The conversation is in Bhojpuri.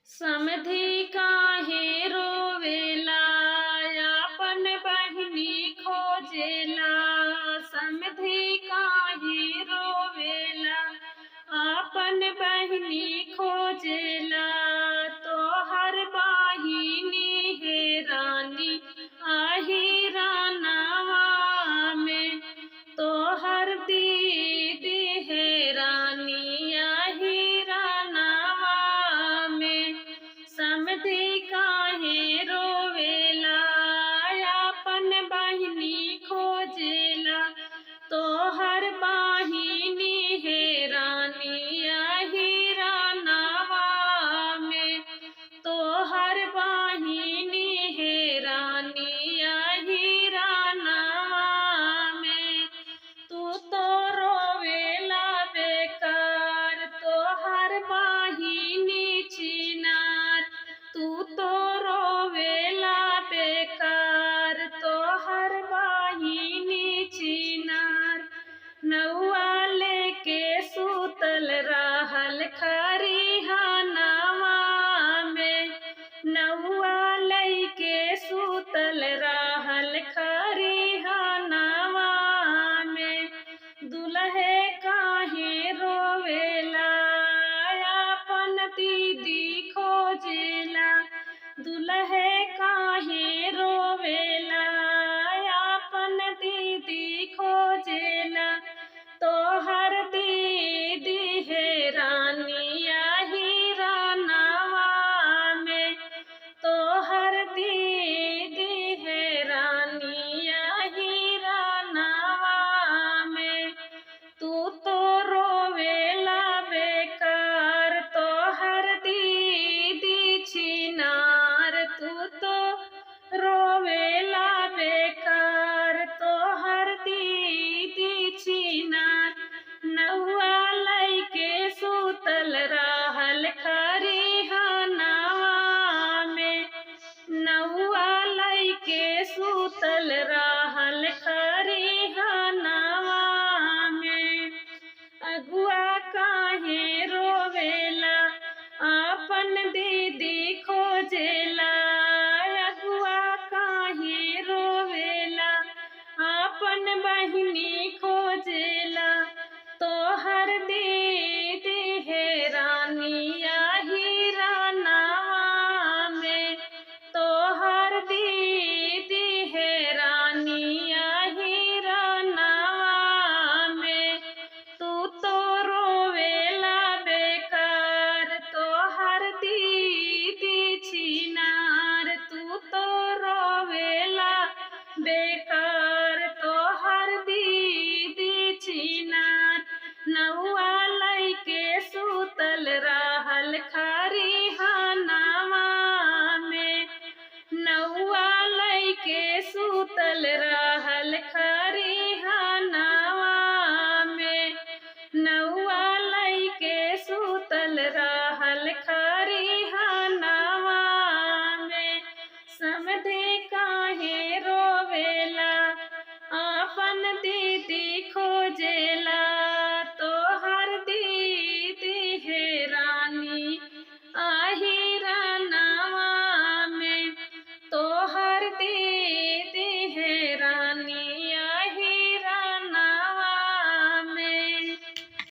समधी काहे रोवेला आपन बहिनी खोजेला। समधी काहे रोवेला आपन बहिनी खोजेला। तोहर बहिनी हे रानी आही रानावा में। तोहर दीदी है रानी आही रानावा में। समधी काहे रोवेला आपन बहिनी खोजेला। तोहर बहिनी है रानी आही रानावा में। तोहर बहिनी है रानी आही रानावा में। तू तो रोवेला बेकार तोहर बहिनी छिनार। तू तो रोवेला बेकार तोहर बहिनी छिनार। नौआ लेके सुतल रहल खरिहानवा में। नौआ लइके सुतल रहल खरिहानवा में। दुल्हे काहे रोवेला आपन दीदी खोजेला। दुल्हे काहे रोवेला आपन दीदी खोजेला। तोहर दीदी है रानी आही रानावा में। तोहर दीदी है रानी आही रानावा में। तू तो रोवेला बेकार तोहर दीदी छिनार। तू तो रोवेला बेकार तोहर दीदी छिनार। नौआ लइके सुतल रहल खरिहानवा में। नौआ लइके सुतल रहल खरिहानवा में। अगुआ काहे रोवेला आपन दीदी खोजेला। अगुआ काहे रोवेला आपन बहिनी खोजेला। तोहर दीदी है रानी आही रानावा में। तोहर दीदी है रानी आही रानावा में। तू तो रोवेला बेकार तोहर दीदी छिनार। तू तो रोवेला बेकार तोहर दीदी छिनार। नौआ लइके सुतल रहल